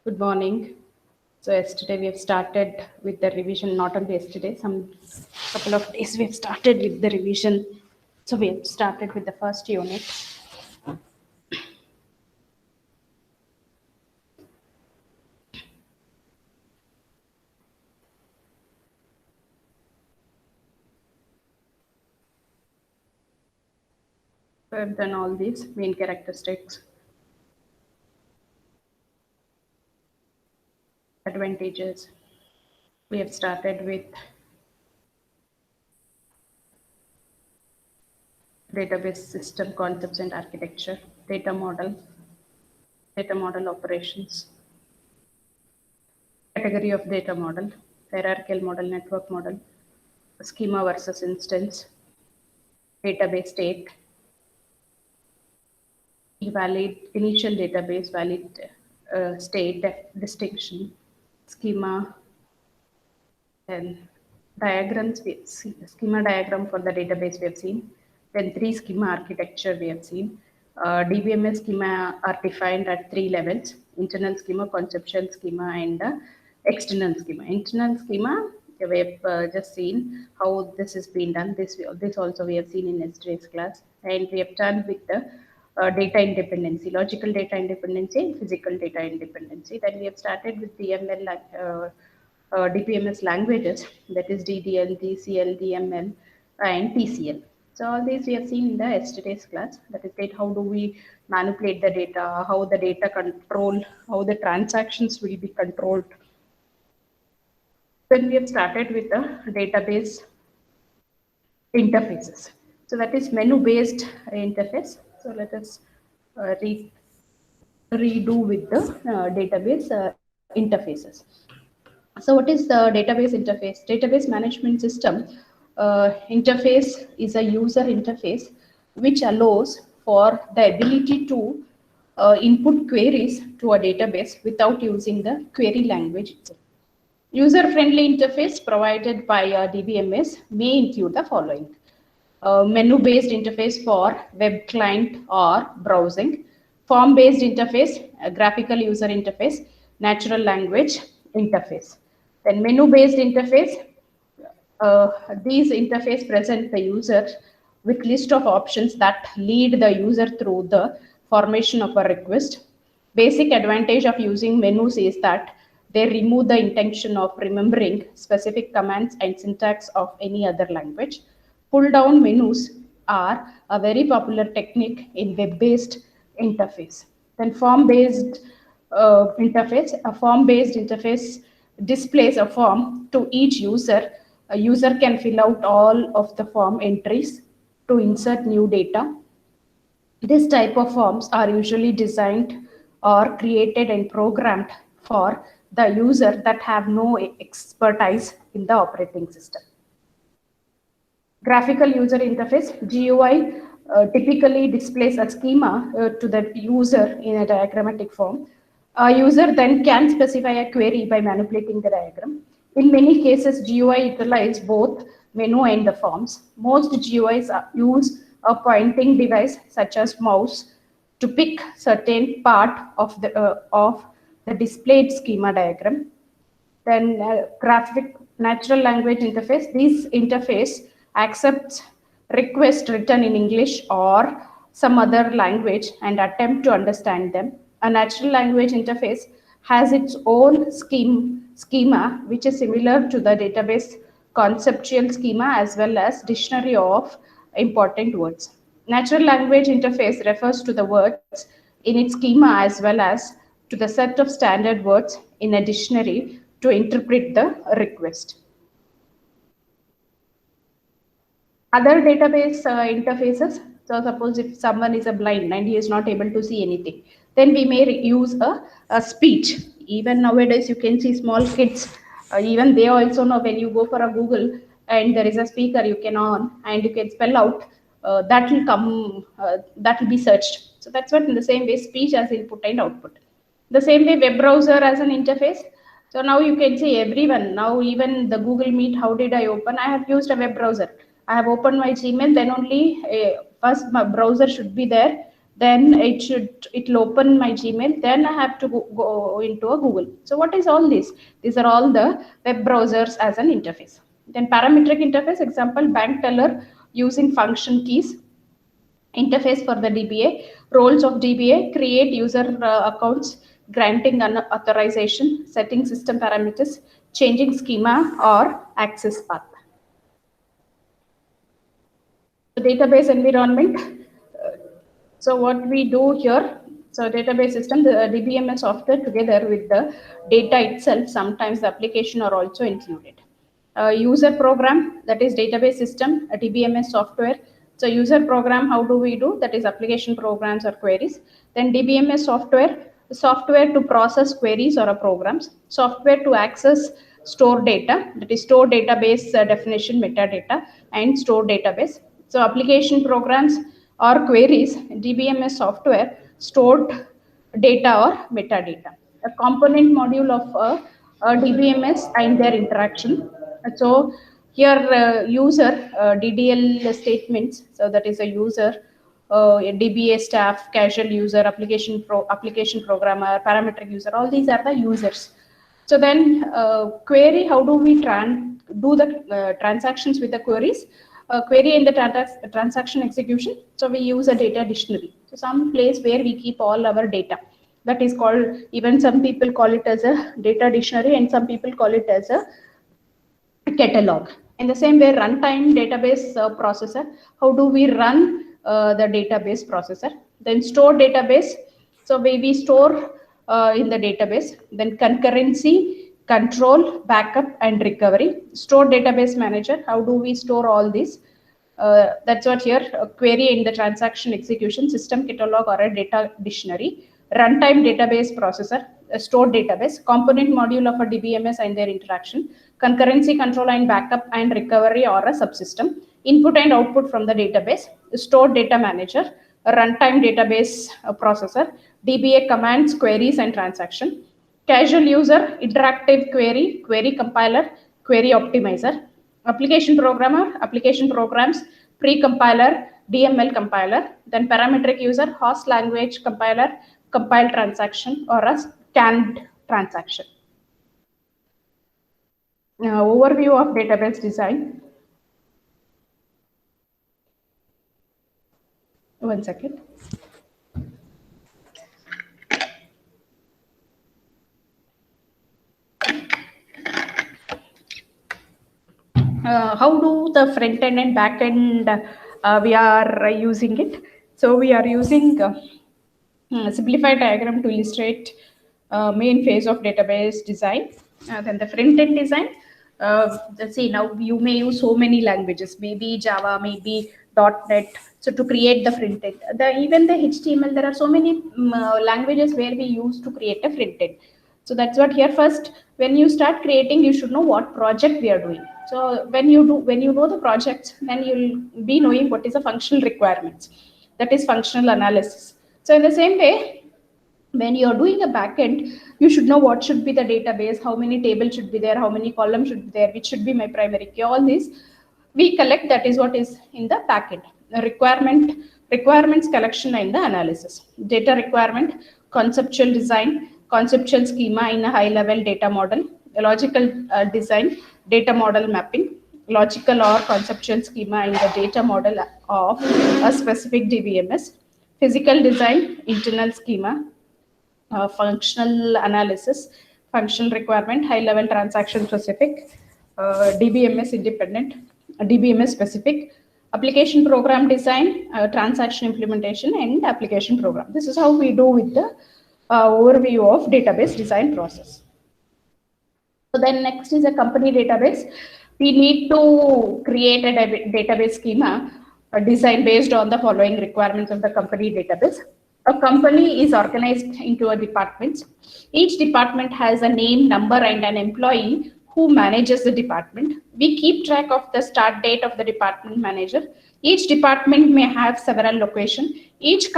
Good morning. So yesterday we have started with the revision, not only yesterday, some couple of days we have started with the revision. So we have started with the first unit. We have done all these main characteristics, advantages. We have started with database system concepts and architecture, data model operations, category of data model, hierarchical model, network model, schema versus instance, database state, valid initial database, valid state distinction, schema, and diagrams. Schema diagram for the database we have seen. Then three schema architecture we have seen. DBMS schema are defined at three levels: internal schema, conceptual schema, and external schema. Internal schema, we have just seen how this is being done. This also we have seen in yesterday's class, and we have done with the data independency, logical data independency, and physical data independency. Then we have started with DML, DPMS languages, that is DDL, DCL, DML, and TCL. So all these we have seen in the yesterday's class. That is that how do we manipulate the data, how the data control, how the transactions will be controlled. Then we have started with the database interfaces. So that is menu-based interface. So let us redo with the database interfaces. So what is the database interface? Database management system interface is a user interface which allows for the ability to input queries to a database without using the query language itself. User-friendly interface provided by a DBMS may include the following: menu-based interface for web client or browsing, form-based interface, a graphical user interface, natural language interface. Then menu-based interface, uh, these interface present the user with list of options that lead the user through the formation of a request. Basic advantage of using menus is that they remove the intention of remembering specific commands and syntax of any other language. Pull down menus are a very popular technique in web-based interface. Then form-based a form-based interface displays a form to each user. A user can fill out all of the form entries to insert new data. This type of forms are usually designed or created and programmed for the user that have no expertise in the operating system. Graphical user interface, GUI, typically displays a schema to the user in a diagrammatic form. A user then can specify a query by manipulating the diagram. In many cases, GUI utilize both menu and the forms. Most GUIs use a pointing device such as mouse to pick certain part of the displayed schema diagram. Then graphic natural language interface. This interface accepts requests written in English or some other language and attempt to understand them. A natural language interface has its own schema which is similar to the database conceptual schema as well as dictionary of important words. Natural language interface refers to the words in its schema as well as to the set of standard words in a dictionary to interpret the request. Other database interfaces. So suppose if someone is a blind and he is not able to see anything, then we may use a speech. Even nowadays, you can see small kids. Even they also know when you go for a Google and there is a speaker you can on and you can spell out. That will come. That will be searched. So that's what in the same way speech as input and output. The same way web browser as an interface. So now you can see everyone. Now even the Google Meet. How did I open? I have used a web browser. I have opened my Gmail, then only first my browser should be there. then it'll open my Gmail, then I have to go into a Google. So what is all this? These are all the web browsers as an interface. Then parametric interface, example, bank teller using function keys. Interface for the DBA, roles of DBA, create user accounts, granting authorization, setting system parameters, changing schema or access path. The database environment. So what we do here, so database system, the DBMS software together with the data itself, sometimes the application are also included. User program, that is database system, a DBMS software. So user program, how do we do? That is application programs or queries. Then DBMS software to process queries or programs, software to access store data, that is store database definition, metadata, and store database. So application programs or queries, DBMS software, stored data or metadata. A component module of a DBMS and their interaction. So here user DDL statements, so that is a user, a DBA staff, casual user, application programmer, parametric user, all these are the users. So then query, how do we do the transactions with the queries? Query in the transaction execution. So we use a data dictionary. So some place where we keep all our data. That is called, even some people call it as a data dictionary and some people call it as a catalog. In the same way, runtime database processor. How do we run the database processor? Then store database. So we store in the database. Then concurrency, control, backup, and recovery. Store database manager. How do we store all this? That's what here, a query in the transaction execution, system catalog or a data dictionary. Runtime database processor, a stored database, component module of a DBMS and their interaction, concurrency control and backup and recovery or a subsystem, input and output from the database, stored data manager, a runtime database processor, DBA commands, queries and transaction, casual user, interactive query, query compiler, query optimizer, application programmer, application programs, pre-compiler, DML compiler, then parametric user, host language compiler, compile transaction or a scanned transaction. Overview of database design. One second. How do the front end and back end we are using it? So we are using simplified diagram to illustrate main phase of database design. Then the front end design. Let's see, now you may use so many languages, maybe Java, maybe .NET. So to create the front end, even the HTML, there are so many languages where we use to create a front end. So that's what here. First, when you start creating, you should know what project we are doing. So when you know the projects, then you'll be knowing what is the functional requirements. That is functional analysis. So in the same way, when you're doing a backend, you should know what should be the database, how many tables should be there, how many columns should be there, which should be my primary key. All these we collect. That is what is in the backend. The requirements collection and the analysis. Data requirement, conceptual design, conceptual schema in a high-level data model, logical design, data model mapping, logical or conceptual schema in the data model of a specific DBMS, physical design, internal schema, functional analysis, functional requirement, high-level transaction specific, DBMS independent, DBMS specific, application program design, transaction implementation, and application program. This is how we do with the overview of database design process. So then next is a company database. We need to create a database schema design based on the following requirements of the company database. A company is organized into a departments. Each department has a name, number, and an employee who manages the department. We keep track of the start date of the department manager. Each department may have several locations. Each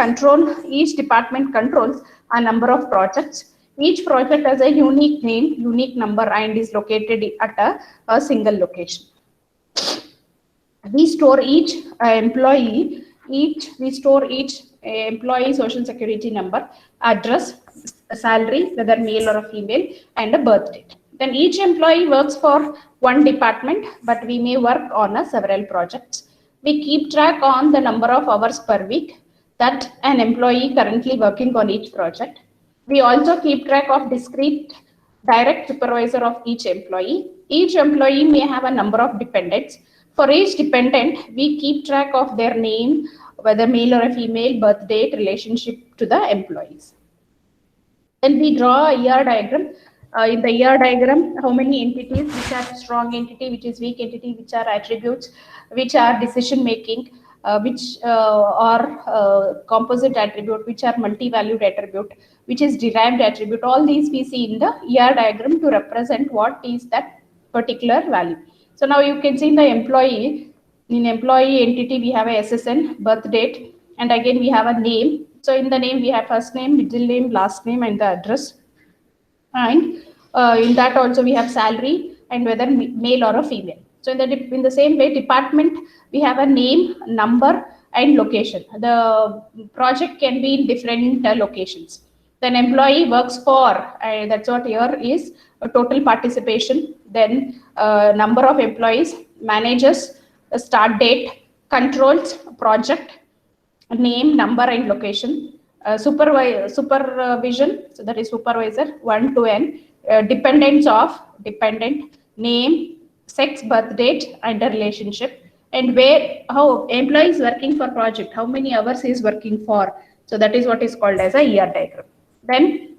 department controls a number of projects. Each project has a unique name, unique number, and is located at a single location. We store each employee, we store each employee social security number, address, salary, whether male or a female, and a birth date. Then each employee works for one department, but we may work on several projects. We keep track on the number of hours per week that an employee currently working on each project. We also keep track of discrete direct supervisor of each employee. Each employee may have a number of dependents. For each dependent, we keep track of their name, whether male or a female, birth date, relationship to the employees. Then we draw a ER diagram. In the ER diagram, how many entities, which are strong entity, which is weak entity, which are attributes, which are decision making, which are composite attribute, which are multi-valued attribute, which is derived attribute. All these we see in the ER diagram to represent what is that particular value. So now you can see in the employee, in employee entity, we have a SSN, birth date, and again we have a name. So in the name, we have first name, middle name, last name, and the address. And in that also we have salary and whether male or a female. So in the same way, department, we have a name, number, and location. The project can be in different locations. Then employee works for, that's what here is, a total participation. Then number of employees, managers, start date, controls, project, name, number, and location. Supervision, so that is supervisor, 1 to n. Dependents of dependent, name, sex, birth date, and the relationship. And where, how employee is working for project, how many hours he is working for. So that is what is called as a ER diagram. Then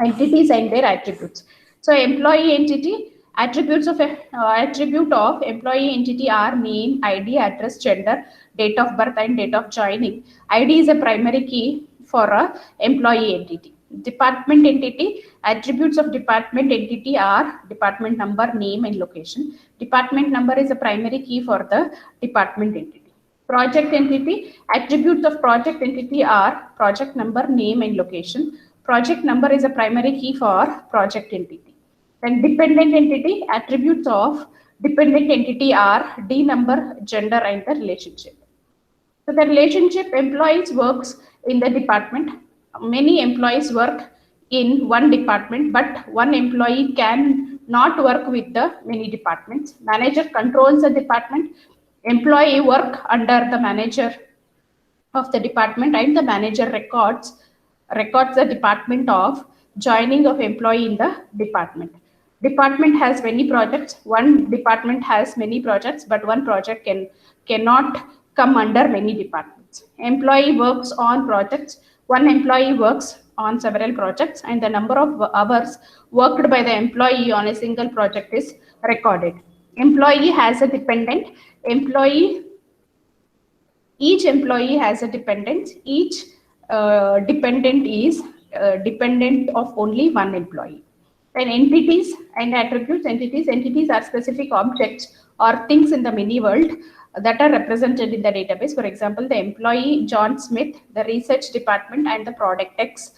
entities and their attributes. So employee entity, attributes of attribute of employee entity are name, ID, address, gender, date of birth, and date of joining. ID is a primary key for a employee entity. Department entity, attributes of department entity are department number, name, and location. Department number is a primary key for the department entity. Project entity, attributes of project entity are project number, name, and location. Project number is a primary key for project entity. Then dependent entity, attributes of dependent entity are D number, gender, and the relationship. So the relationship, employees works in the department. Many employees work in one department, but one employee can not work with the many departments. Manager controls the department. Employee work under the manager of the department, and the manager records the department of joining of employee in the department. Department has many projects. One department has many projects, but one project cannot come under many departments. Employee works on projects. One employee works on several projects, and the number of hours worked by the employee on a single project is recorded. Employee has a dependent. Each employee has a dependent. Each dependent is dependent of only one employee. Then entities and attributes. Entities are specific objects or things in the mini world that are represented in the database. For example, the employee John Smith, the research department, and the product X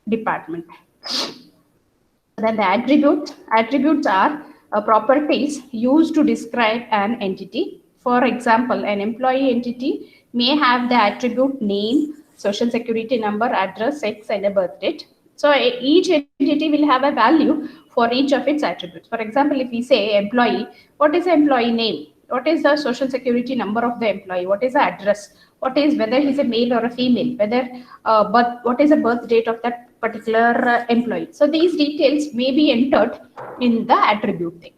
department. Then the attributes are properties used to describe an entity. For example, an employee entity may have the attribute name, social security number, address, sex, and a birth date. So each entity will have a value for each of its attributes. For example, if we say employee, what is the employee name? What is the social security number of the employee? What is the address? What is, whether he's a male or a female? Whether what is the birth date of that particular employee? So these details may be entered in the attribute thing.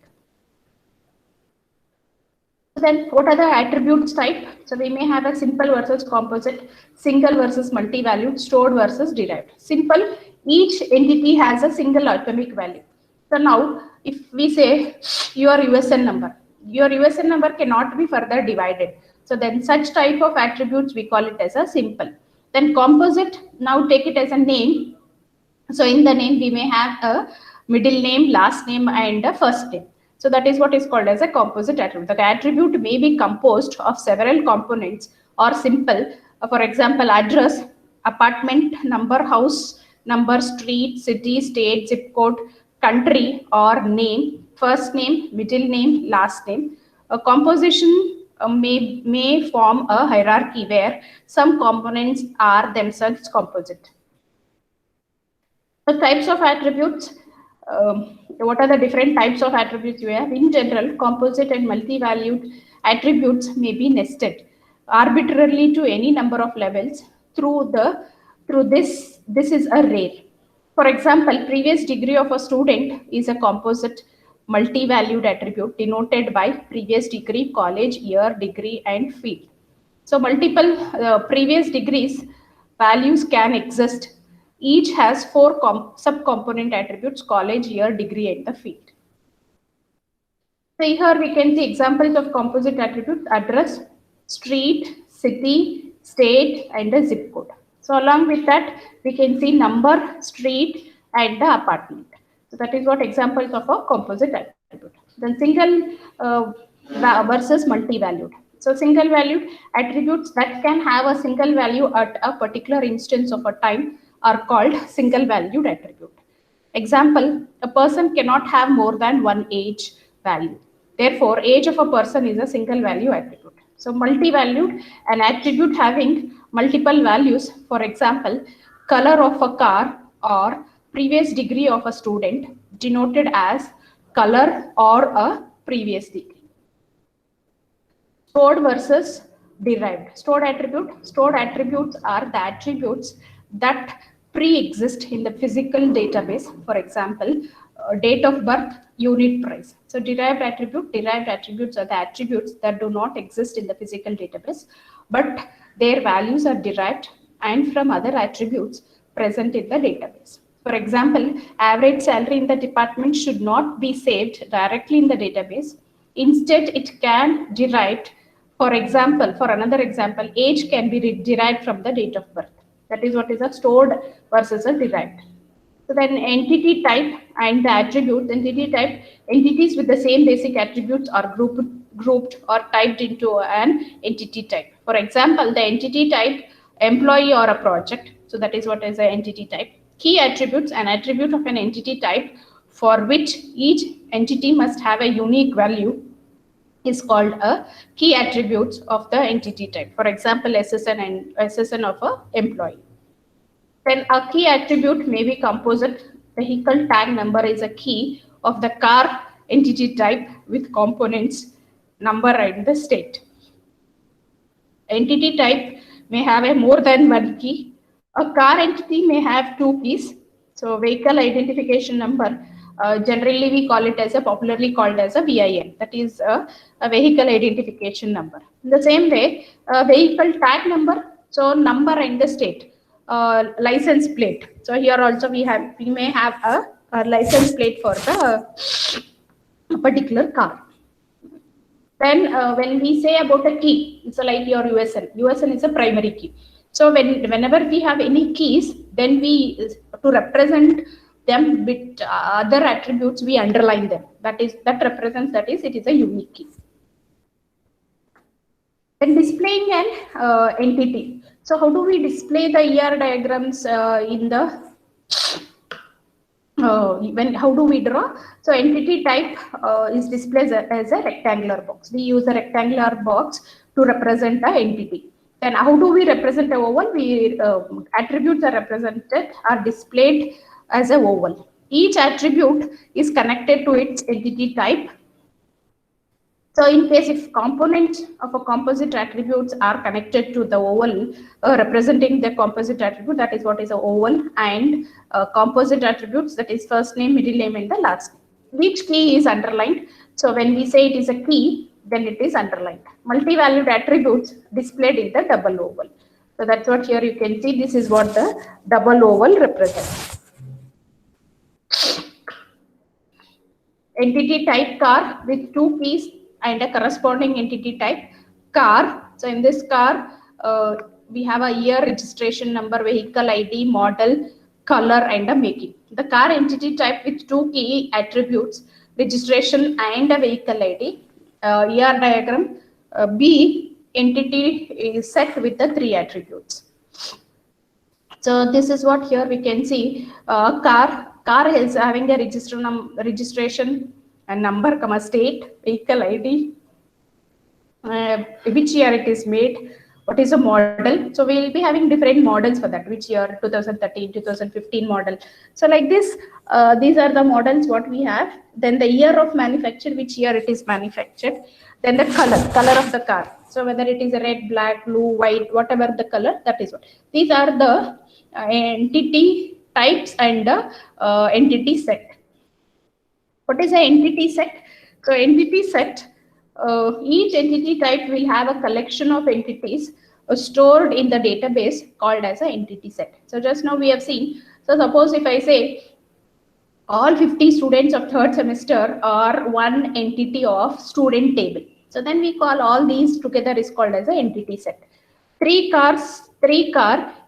Then what are the attributes type? So we may have a simple versus composite, single versus multi-valued, stored versus derived. Simple, each entity has a single atomic value. So now if we say your USN number cannot be further divided. So then such type of attributes we call it as a simple. Then composite, now take it as a name. So in the name we may have a middle name, last name, and a first name. So that is what is called as a composite attribute. The attribute may be composed of several components or simple. For example, address, apartment number, house number, street, city, state, zip code, country, or name, first name, middle name, last name. A composition may form a hierarchy where some components are themselves composite. The types of attributes, what are the different types of attributes you have? In general, composite and multi-valued attributes may be nested arbitrarily to any number of levels through this is a rare. For example, previous degree of a student is a composite multi-valued attribute denoted by previous degree, college, year, degree, and field. So multiple previous degrees values can exist. Each has four subcomponent attributes: college, year, degree, and the field. So here we can see examples of composite attributes: address, street, city, state, and the zip code. So along with that, we can see number, street, and the apartment. So that is what examples of a composite attribute. Then single versus multi-valued. So single valued attributes that can have a single value at a particular instance of a time are called single valued attribute. Example, a person cannot have more than one age value. Therefore, age of a person is a single value attribute. So multi-valued, an attribute having multiple values, for example, color of a car or previous degree of a student, denoted as color or a previous degree. Stored versus derived. Stored attributes are the attributes that pre-exist in the physical database. For example, date of birth, unit price. So derived attributes are the attributes that do not exist in the physical database, but their values are derived and from other attributes present in the database. For example, average salary in the department should not be saved directly in the database. Instead, it can derived. For example, for another example, age can be derived from the date of birth. That is what is a stored versus a derived. So then entity type and the attribute. Entity type, entities with the same basic attributes are grouped or typed into an entity type. For example, the entity type employee or a project. So that is what is an entity type. Key attributes, an attribute of an entity type for which each entity must have a unique value is called a key attributes of the entity type. For example, SSN and SSN of a employee. Then a key attribute may be composite. Vehicle tag number is a key of the car entity type with components, number, and the state. Entity type may have a more than one key. A car entity may have two keys. So vehicle identification number, generally we call it as popularly called as a VIN. That is a vehicle identification number. In the same way, vehicle tag number, so number and the state. License plate. So here also we may have a license plate for the particular car. Then when we say about a key, it's like your USN. USN is a primary key. So whenever we have any keys, then we to represent them with other attributes, we underline them. That represents it is a unique key. Then displaying an entity. So how do we display the ER diagrams in the how do we draw? So entity type is displayed as a rectangular box. We use a rectangular box to represent the entity. Then how do we represent a oval? We attributes are displayed as a oval. Each attribute is connected to its entity type. So in case if components of a composite attributes are connected to the oval representing the composite attribute, that is what is a oval, and composite attributes, that is first name, middle name, and the last name. Each key is underlined. So when we say it is a key, then it is underlined. Multi-valued attributes displayed in the double oval. So that's what here you can see. This is what the double oval represents. Entity type car with two keys and a corresponding entity type car. So in this car, we have a year, registration number, vehicle ID, model, color, and a making. The car entity type with two key attributes, registration and a vehicle ID. ER diagram, B entity is set with the three attributes. So this is what here we can see. Car is having a registration and number, state, vehicle ID, which year it is made, what is a model. So we will be having different models for that, which year, 2013, 2015 model. So like this, these are the models what we have. Then the year of manufacture, which year it is manufactured. Then the color of the car. So whether it is a red, black, blue, white, whatever the color, that is what. These are the entity types and the entity set. What is an entity set? So entity set, each entity type will have a collection of entities stored in the database called as an entity set. So just now we have seen, so suppose if I say all 50 students of third semester are one entity of student table. So then we call all these together is called as an entity set. Three car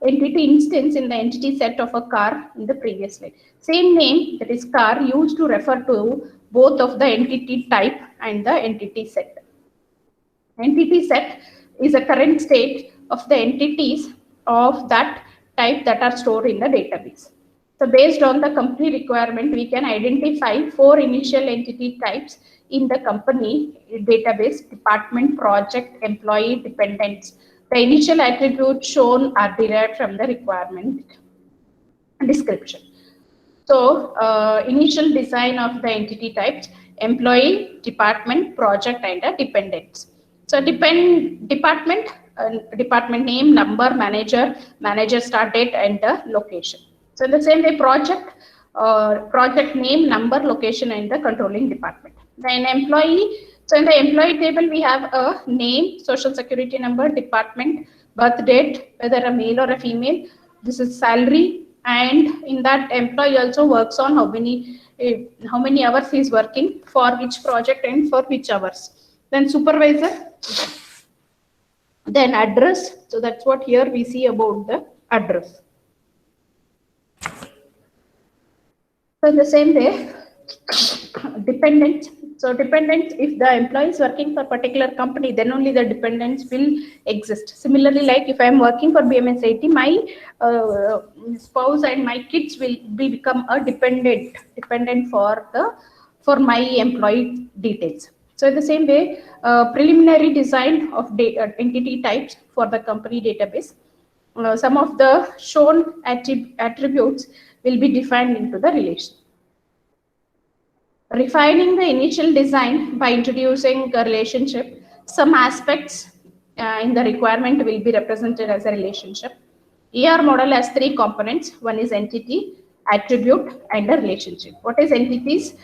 entity instance in the entity set of a car in the previous slide. Same name, that is car, used to refer to both of the entity type and the entity set. Entity set is a current state of the entities of that type that are stored in the database. So based on the company requirement, we can identify 4 initial entity types in the company database: department, project, employee, dependents. The initial attributes shown are derived from the requirement description. So initial design of the entity types: employee, department, project, and dependents. So department, department name, number, manager start date, and the location. So in the same way, project name, number, location, and the controlling department. Then employee. So in the employee table, we have a name, social security number, department, birth date, whether a male or a female. This is salary, and in that employee also works on how many hours he is working for which project and for which hours. Then supervisor. Then address. So that's what here we see about the address. So in the same way, dependents. So dependents, if the employee is working for a particular company, then only the dependents will exist. Similarly, like if I am working for BMSIT, my spouse and my kids will become a dependent for my employee details. So in the same way, preliminary design of entity types for the company database. Some of the shown attributes will be defined into the relation. Refining the initial design by introducing a relationship. Some aspects in the requirement will be represented as a relationship. ER model has 3 components. One is entity, attribute, and a relationship. What is entities?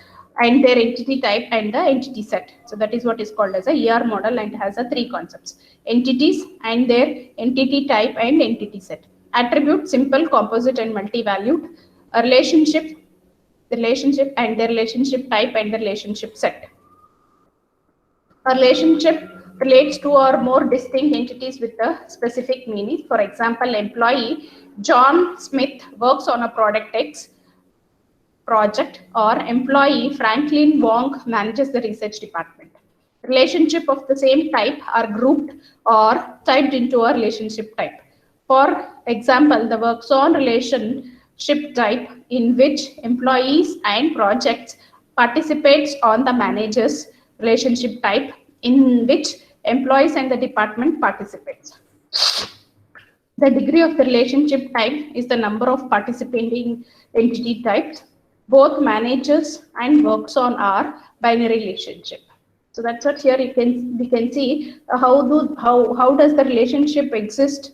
And their entity type and the entity set. So that is what is called as a ER model, and has a 3 concepts: entities and their entity type and entity set. Attribute, simple, composite, and multi-valued. A relationship, the relationship and the relationship type and the relationship set. A relationship relates to or more distinct entities with a specific meaning. For example, employee John Smith works on a product X project, or employee Franklin Wong manages the research department. Relationship of the same type are grouped or typed into a relationship type. For example, the works on relationship type, in which employees and projects participates on the manager's relationship type, in which employees and the department participates. The degree of the relationship type is the number of participating entity types. Both managers and works on are binary relationship. So that's what here we can see how does the relationship exist,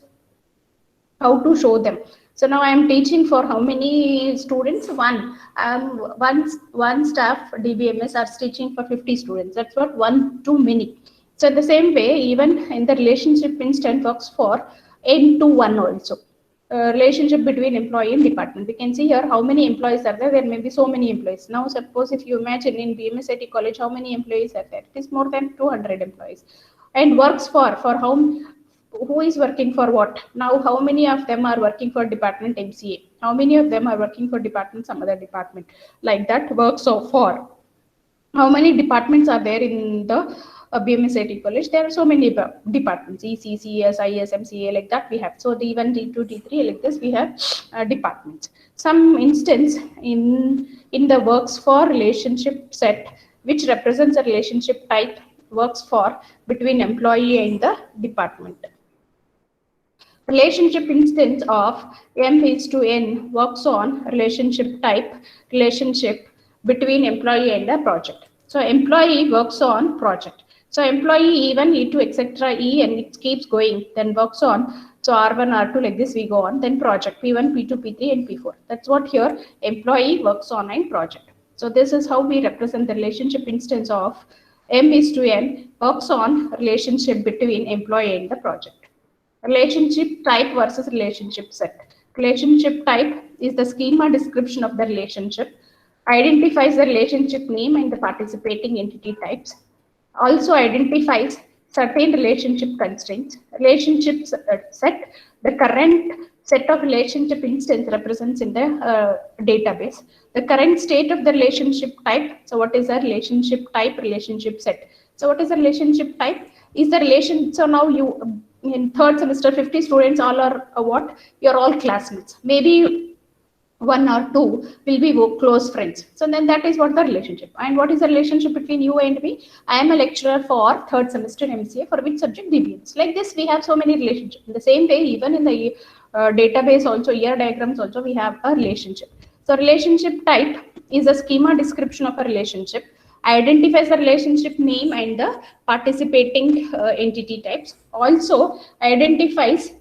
how to show them. So now I am teaching for how many students? One staff DBMS are teaching for 50 students. That's what 1 too many. So the same way, even in the relationship instant works for n to 1 also. Relationship between employee and department. We can see here how many employees are there. There may be so many employees. Now suppose if you imagine in BMSIT college, how many employees are there? It is more than 200 employees. And works for how, who is working for what? Now how many of them are working for department MCA? How many of them are working for department some other department? Like that works for. How many departments are there in the BMSIT college? There are so many departments: EC, CS, IS, MCA, like that we have. So D1, D2, D3, like this we have departments. Some instance in the works for relationship set, which represents a relationship type, works for between employee and the department. Relationship instance of M is to N works on relationship type, relationship between employee and the project. So employee works on project. So employee E1, E2, etc. E and it keeps going, then works on. So R1, R2 like this we go on. Then project P1, P2, P3 and P4. That's what here employee works on in project. So this is how we represent the relationship instance of M is to N works on relationship between employee and the project. Relationship type versus relationship set. Relationship type is the schema description of the relationship, identifies the relationship name and the participating entity types, also identifies certain relationship constraints. Relationship set, the current set of relationship instance represents in the database. The current state of the relationship type. So what is a relationship type, relationship set? So what is a relationship type? Is the relation, so now you, in third semester, 50 students all are what? You're all classmates. Maybe one or two will be close friends. So then that is what the relationship. And what is the relationship between you and me? I am a lecturer for third semester MCA, for which subject? DBMS. Like this, we have so many relationships. In the same way, even in the database also, ER diagrams also, we have a relationship. So relationship type is a schema description of a relationship, identifies the relationship name and the participating entity types, also identifies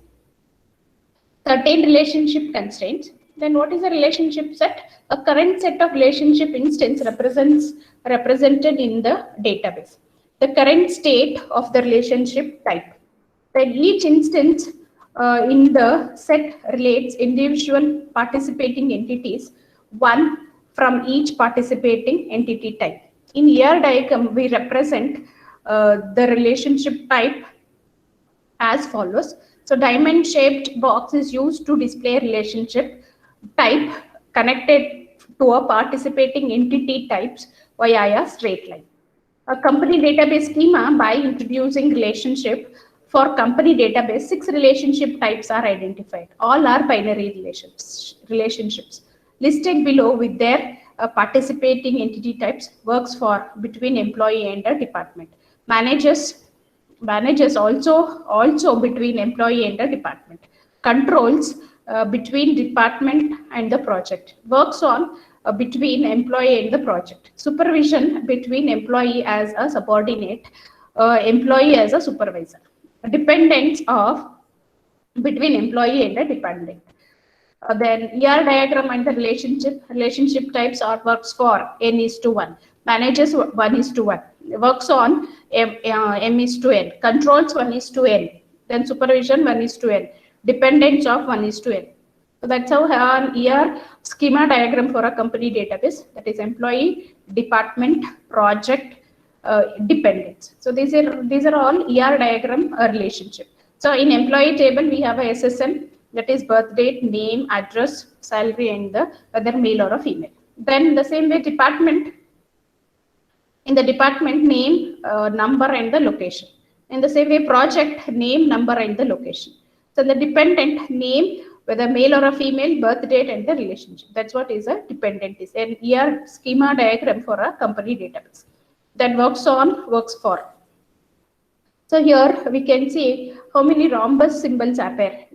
certain relationship constraints. Then what is a relationship set? A current set of relationship instance represented in the database. The current state of the relationship type. Then each instance in the set relates individual participating entities, one from each participating entity type. In ER diagram, we represent the relationship type as follows. So diamond shaped box is used to display relationship type connected to a participating entity types via a straight line. A company database schema, by introducing relationship for company database, 6 relationship types are identified. All are binary relationships listed below with their participating entity types. Works for between employee and a department. Managers also between employee and the department. Controls between department and the project. Works on between employee and the project. Supervision between employee as a subordinate, employee as a supervisor. Dependence of between employee and the dependent. Then ER diagram and the relationship types are works for N is to 1. Managers 1 is to 1. Works on M is to N. Controls 1 is to N. Then supervision 1 is to N. Dependence of 1 is to N. So that's how an ER schema diagram for a company database, that is employee, department, project, dependence. So these are all ER diagram relationship. So in employee table we have a SSN, that is birth date, name, address, salary, and the whether male or a female. Then the same way department, in the department name, number and the location. In the same way project, name, number and the location. So the dependent name, whether male or a female, birth date and the relationship. That's what is a dependent is. An ER schema diagram for a company database. That works for. So here we can see how many rhombus symbols appear.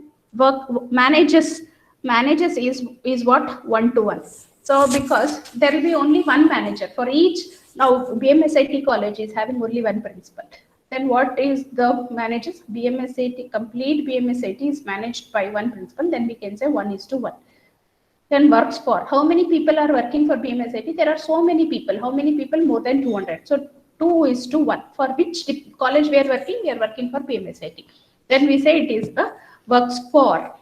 Managers is what? 1 to 1. So because there will be only one manager for each. Now BMSIT college is having only one principal. Then what is the managers? BMSIT, complete BMSIT is managed by one principal. Then we can say 1 is to 1. Then works for. How many people are working for BMSIT? There are so many people. How many people? More than 200. So 2 is to 1. For which college we are working? We are working for BMSIT. Then we say it is a works for.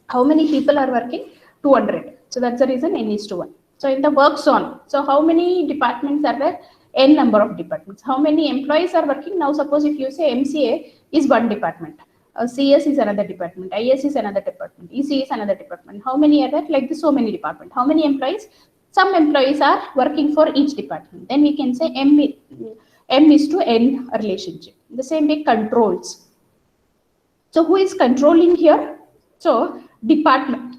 How many people are working? 200. So that's the reason N is to 1. So in the works on. So how many departments are there? N number of departments. How many employees are working? Now suppose if you say MCA is one department. CS is another department. IS is another department. EC is another department. How many are there? Like this, so many departments. How many employees? Some employees are working for each department. Then we can say M is to N relationship. The same way controls. So who is controlling here? So department.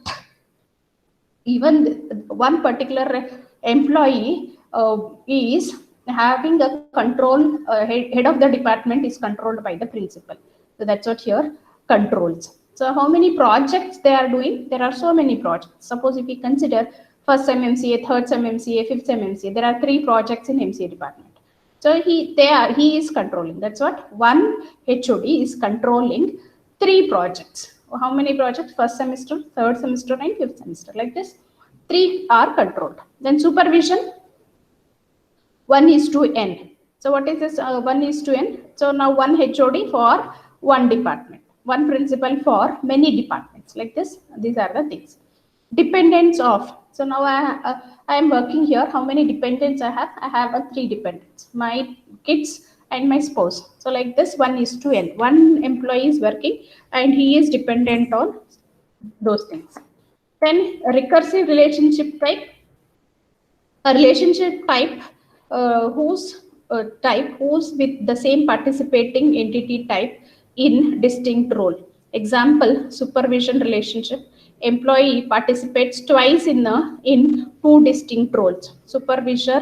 Even one particular employee is having a control, head of the department is controlled by the principal. So that's what here controls. So how many projects they are doing? There are so many projects. Suppose if we consider first sem MCA, third sem MCA, fifth sem MCA, there are 3 projects in MCA department. So he is controlling. That's what one HOD is controlling 3 projects. How many projects? First semester, third semester, and fifth semester. Like this, 3 are controlled. Then supervision, 1:n. So what is this 1:n? So now one HOD for one department, one principal for many departments. Like this, these are the things. Dependents of. So now I am working here. How many dependents I have? I have 3 dependents, my kids and my spouse. So like this, 1:n. One employee is working and he is dependent on those things. Then recursive relationship type. A relationship type whose with the same participating entity type in distinct role. Example, supervision relationship. Employee participates twice in 2 distinct roles. Supervisor,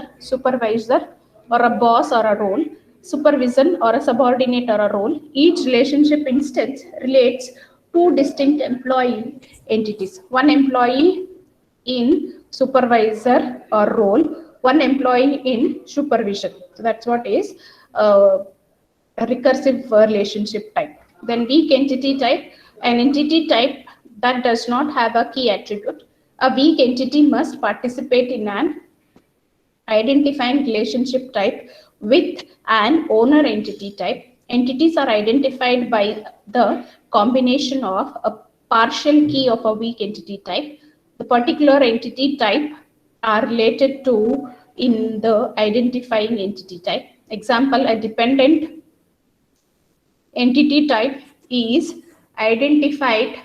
or a boss or a role. Supervision or a subordinate or a role. Each relationship instance relates 2 distinct employee entities. One employee in supervisor or role, one employee in supervision. So that's what is a recursive relationship type. Then weak entity type, an entity type that does not have a key attribute. A weak entity must participate in an identifying relationship type with an owner entity type. Entities are identified by the combination of a partial key of a weak entity type. The particular entity type are related to in the identifying entity type. Example, a dependent entity type is identified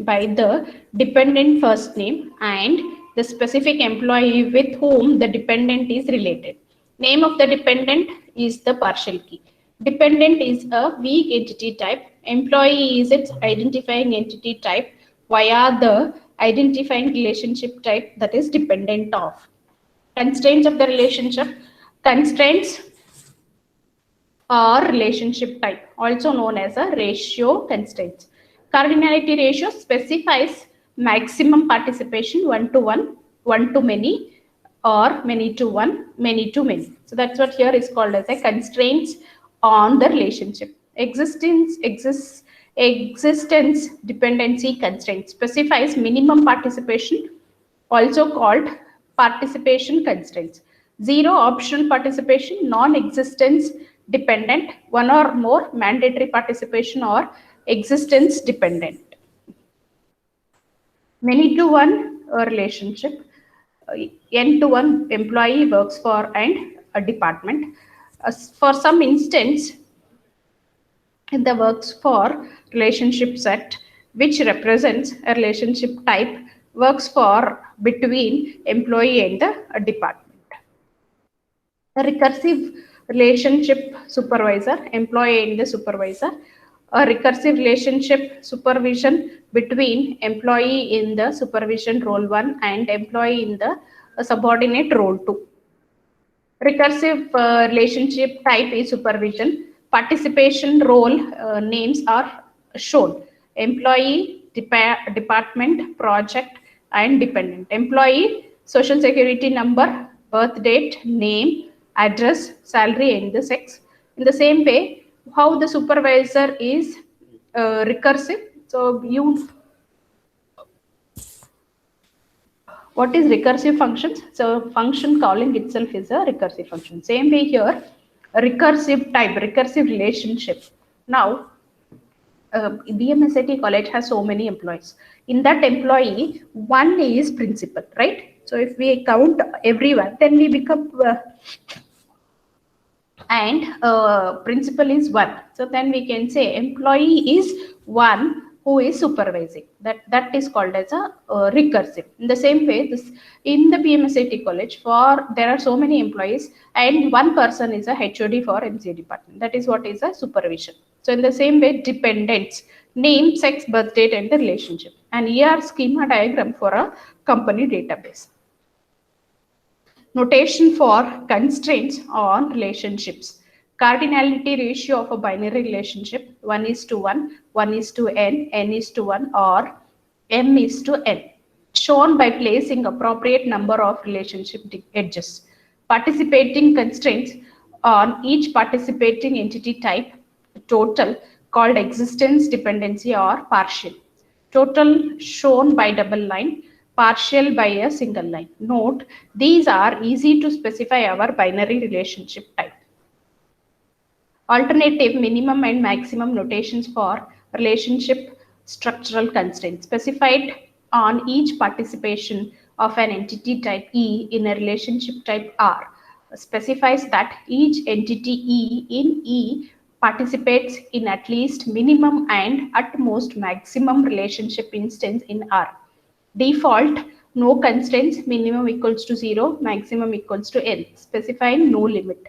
by the dependent first name and the specific employee with whom the dependent is related. Name of the dependent is the partial key. Dependent is a weak entity type. Employee is its identifying entity type via the identifying relationship type that is dependent of. Constraints of the relationship. Constraints or relationship type, also known as a ratio constraints. Cardinality ratio specifies maximum participation 1:1, 1:many, or many-to-1, many-to-many. So that's what here is called as a constraints on the relationship. Existence dependency constraint specifies minimum participation, also called participation constraints. 0 optional participation, non-existence dependent, 1 or more mandatory participation or existence dependent. Many-to-one relationship, n-to-1 employee works for and a department. For some instance, the works for relationship set, which represents a relationship type, works for between employee and the department. A recursive relationship supervisor, employee and the supervisor. A recursive relationship supervision between employee in the supervision role 1 and employee in the subordinate role 2. Recursive relationship type is supervision. Participation role names are shown. Employee, department, project, and dependent. Employee, social security number, birth date, name, address, salary, and the sex. In the same way, how the supervisor is recursive. So what is recursive functions? So function calling itself is a recursive function. Same way here, a recursive type, recursive relationship. Now, BMSIT college has so many employees. In that employee, one is principal, right? So if we count everyone, then we become principal is 1. So then we can say employee is 1 who is supervising. That is called as a recursive. In the same way, this in the BMSIT college, there are so many employees and one person is a HOD for MCA department. That is what is a supervision. So in the same way, dependents, name, sex, birth date, and the relationship. An ER schema diagram for a company database. Notation for constraints on relationships. Cardinality ratio of a binary relationship 1:1, 1:n, n:1, or m:n, shown by placing appropriate number of relationship edges. Participating constraints on each participating entity type, total, called existence dependency or partial. Total shown by double line, partial by a single line. Note, these are easy to specify our binary relationship type. Alternative minimum and maximum notations for relationship structural constraints specified on each participation of an entity type E in a relationship type R specifies that each entity E in E participates in at least minimum and at most maximum relationship instance in R. Default, no constraints, minimum equals to 0, maximum equals to n, specifying no limit.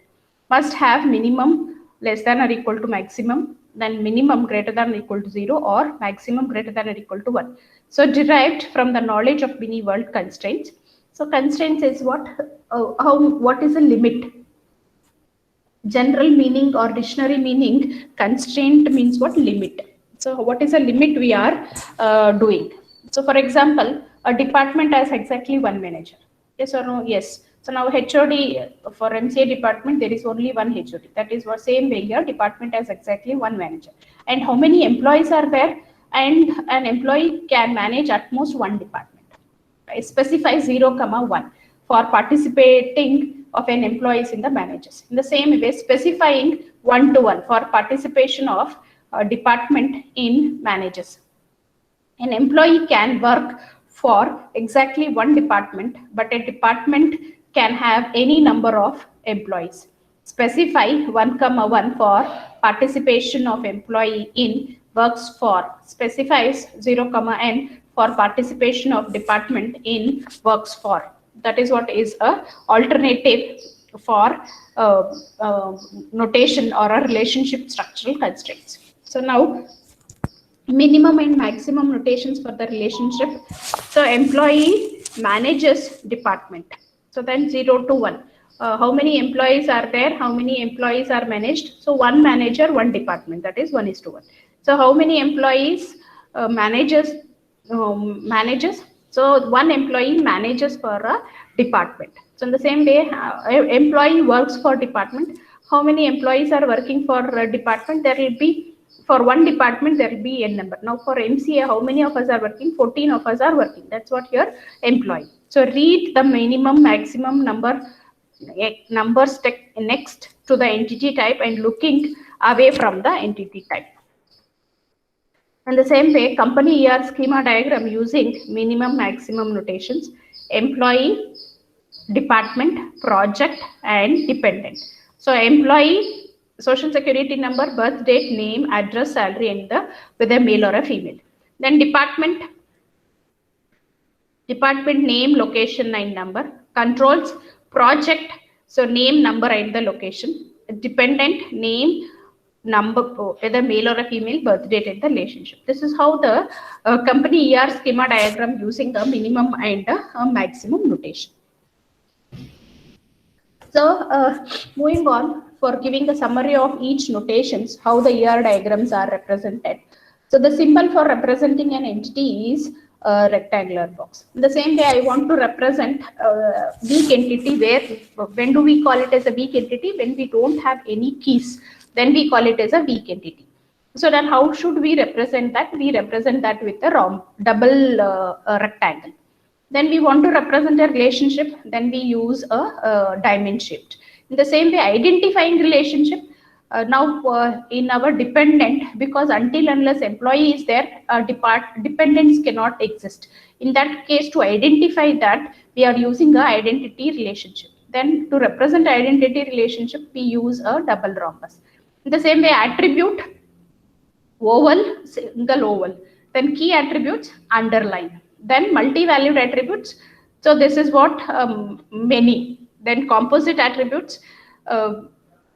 Must have minimum less than or equal to maximum, then minimum greater than or equal to 0, or maximum greater than or equal to 1. So derived from the knowledge of Mini-World constraints. So constraints is what is a limit? General meaning or dictionary meaning, constraint means what? Limit. So what is a limit we are doing? So for example, a department has exactly one manager. Yes or no? Yes. So now HOD for MCA department, there is only one HOD. That is what same way here, department has exactly one manager. And how many employees are there? And an employee can manage at most one department. I specify 0, 1 for participating of an employees in the managers. In the same way, specifying 1:1 for participation of a department in managers. An employee can work for exactly one department, but a department can have any number of employees. Specify 1:1 for participation of employee in works for. Specifies 0, n for participation of department in works for. That is what is a alternative for notation or a relationship structural constraints. So now minimum and maximum notations for the relationship. So employee manages department. So then 0 to 1. How many employees are there? How many employees are managed? So one manager, one department. That is 1:1. So how many employees manages? So one employee manages for a department. So in the same way, employee works for department. How many employees are working for a department? There will be, for one department, there will be n number. Now for MCA, how many of us are working? 14 of us are working. That's what your employee. So read the minimum, maximum numbers next to the entity type and looking away from the entity type. In the same way, company ER schema diagram using minimum, maximum notations, employee, department, project, and dependent. So employee, social security number, birth date, name, address, salary, and whether male or a female. Then department name, location, and number. Controls, project, so name, number, and the location. Dependent, name, number, whether male or a female, birth date, and the relationship. This is how the company ER schema diagram using the minimum and maximum notation. So moving on, for giving a summary of each notations, how the ER diagrams are represented. So the symbol for representing an entity is a rectangular box. In the same way, I want to represent a weak entity where, when do we call it as a weak entity? When we don't have any keys, then we call it as a weak entity. So then how should we represent that? We represent that with a double rectangle. Then we want to represent a relationship, then we use a diamond shaped. In the same way, identifying relationship, now in our dependent, because until unless employee is there, dependents cannot exist. In that case, to identify that, we are using a identity relationship. Then to represent identity relationship, we use a double rhombus. In the same way, attribute, oval, single oval. Then key attributes, underline. Then multi-valued attributes. So this is what many. Then composite attributes,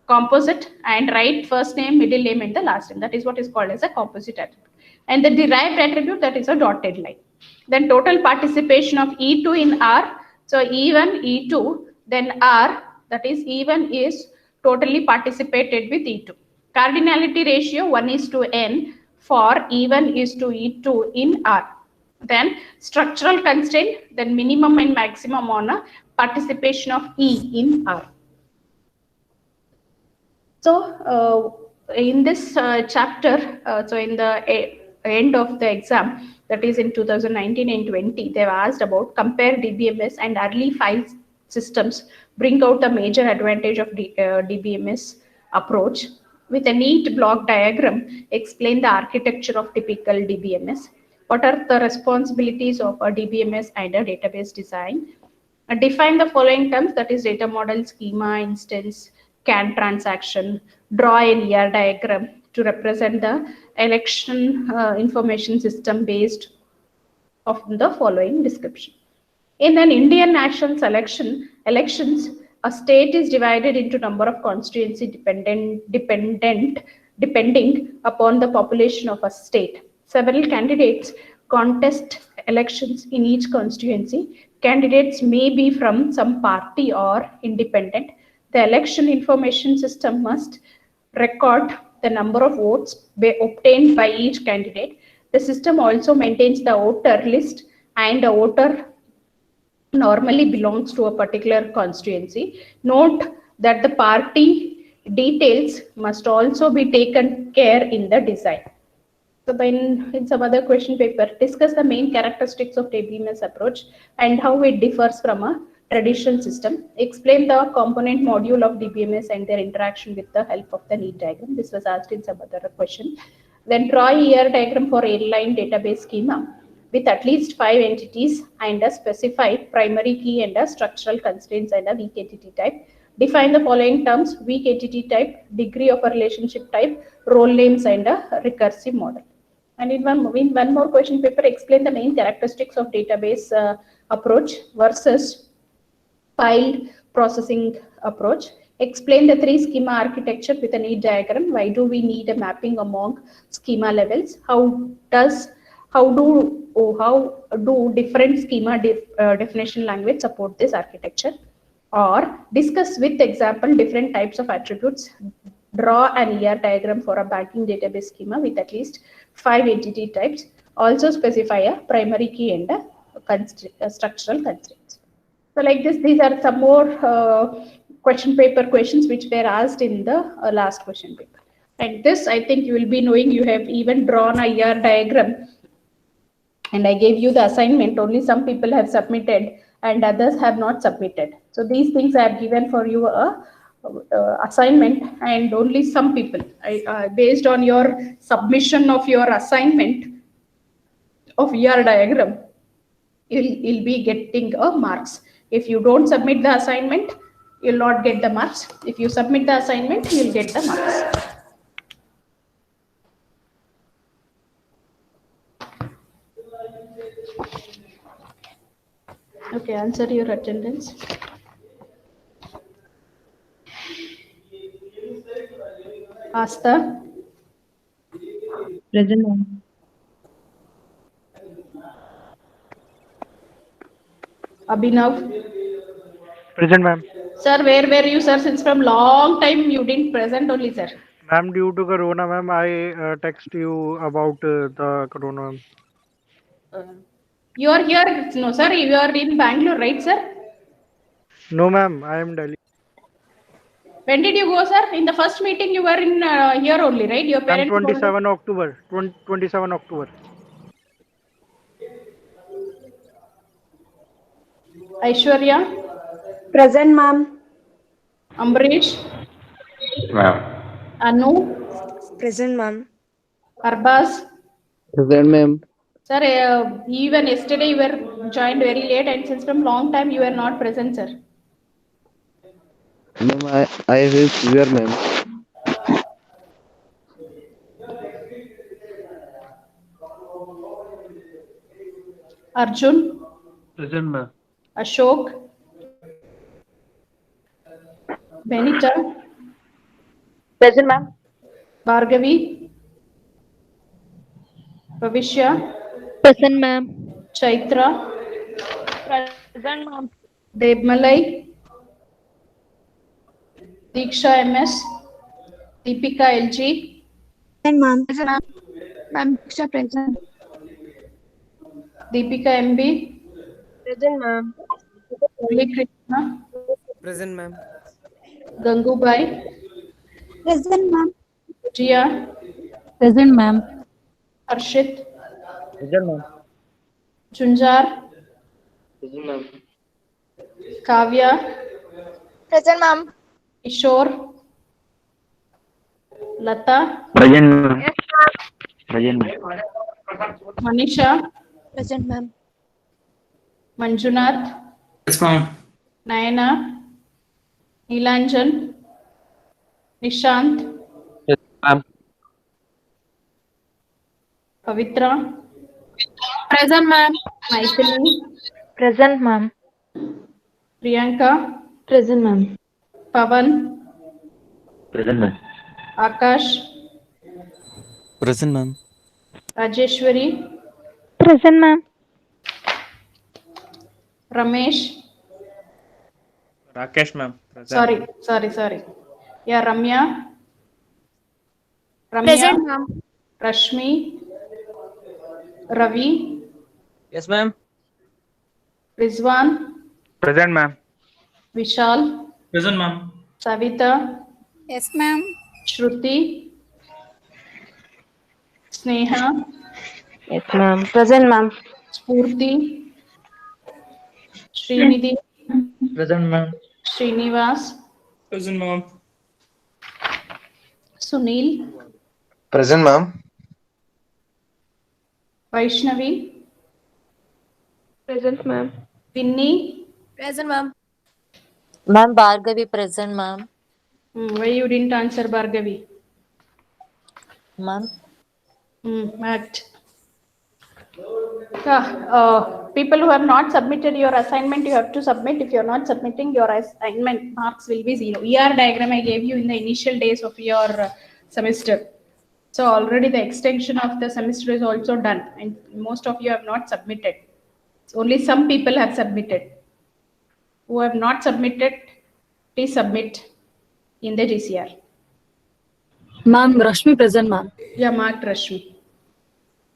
composite, and write first name, middle name, and the last name. That is what is called as a composite attribute. And the derived attribute, that is a dotted line. Then total participation of E2 in R. So E1, E2, then R, that is E1 is totally participated with E2. Cardinality ratio 1:n for E1 is to E2 in R. Then structural constraint, then minimum and maximum on a participation of E in R. So in this chapter, so in the end of the exam, that is in 2019 and 20, they've asked about compare DBMS and early file systems, bring out the major advantage of DBMS approach. With a neat block diagram, explain the architecture of typical DBMS. What are the responsibilities of a DBMS and a database design? Define the following terms, that is data model, schema, instance, CAN transaction, draw an ER diagram to represent the election information system based of the following description. In an Indian national elections, a state is divided into number of constituency depending upon the population of a state. Several candidates contest elections in each constituency. Candidates may be from some party or independent. The election information system must record the number of votes obtained by each candidate. The system also maintains the voter list, and a voter normally belongs to a particular constituency. Note that the party details must also be taken care in the design. So then in some other question paper, discuss the main characteristics of DBMS approach and how it differs from a traditional system. Explain the component module of DBMS and their interaction with the help of the neat diagram. This was asked in some other question. Then draw a ER diagram for airline database schema with at least 5 entities and a specified primary key and a structural constraints and a weak entity type. Define the following terms: weak entity type, degree of a relationship type, role names, and a recursive model. And in one more question paper, explain the main characteristics of database approach versus file processing approach. Explain the 3 schema architecture with a neat diagram. Why do we need a mapping among schema levels? How do different schema definition language support this architecture? Or discuss with example different types of attributes. Draw an ER diagram for a banking database schema with at least 5 entity types. Also specify a primary key and a structural constraints. So like this, these are some more question paper questions which were asked in the last question paper. And this, I think you will be knowing, you have even drawn a ER diagram. And I gave you the assignment, only some people have submitted and others have not submitted. So these things I have given for you a assignment, and only some people, based on your submission of your assignment of ER diagram, you'll be getting a marks. If you don't submit the assignment, you'll not get the marks. If you submit the assignment, you'll get the marks. Okay, answer your attendance. Asta. Present, ma'am. Abhinav. Present, ma'am. Sir, where were you, sir? Since from long time you didn't present only, sir. Ma'am, due to Corona, ma'am, I text you about the Corona. You are here, no, sir. You are in Bangalore, right, sir? No, ma'am, I am Delhi. When did you go, sir? In the first meeting, you were in here only, right? Your parents. 27 October. 27 October. Aishwarya. Present, ma'am. Ambrish. Ma'am. Anu. Present, ma'am. Arbaz. Present, ma'am. Sir, even yesterday you were joined very late, and since from long time you were not present, sir. Ma'am, I will clear, ma'am. Arjun. Present, ma'am. Ashok. Benita. Present, ma'am. Bhargavi. Bhavishya. Present, ma'am. Chaitra, Present, ma'am. Debmalai, Diksha MS, Deepika LG, Present, ma'am. Present, ma'am. Ma'am, Diksha present. Deepika MB, Present, ma'am. Murali Krishna, Present, ma'am. Gangubai, Present, ma'am. Jia, Present, ma'am. Harshit, Present, ma'am. Chunjar, Present, ma'am. Kavya, Present, ma'am. Kishore, Lata, Present, ma'am. Present, ma'am. Manisha, Present, ma'am. Manjunath, Yes, ma'am. Nayana, Nilanjan, Nishant, Yes, ma'am. Pavitra, Present, ma'am. Maithili, Present, ma'am. Priyanka, Present, ma'am. Pavan, Present, ma'am. Akash, Present, ma'am. Rajeshwari, Present, ma'am. Ramesh, Rakesh, ma'am. Present. sorry. Yeah, Ramya, Present, ma'am. Rashmi, Ravi, Yes, ma'am. Rizwan, Present, ma'am. Vishal, Present, ma'am. Savita, Yes, ma'am. Shruti, Sneha, Yes, ma'am. Present, ma'am. Spurti, Srinidhi, Present, ma'am. Srinivas, Present, ma'am. Sunil, Present, ma'am. Vaishnavi, Present, ma'am. Vinny. Present, ma'am. Ma'am, Bhargavi present, ma'am. Why you didn't answer Bhargavi? Ma'am. Matt. People who have not submitted your assignment, you have to submit. If you are not submitting, your assignment marks will be 0. ER diagram I gave you in the initial days of your semester. So already the extension of the semester is also done, and most of you have not submitted. Only some people have submitted. Who have not submitted, please submit in the GCR. Ma'am, Rashmi present, ma'am. Yeah, marked Rashmi.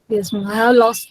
Yes, ma'am. I have lost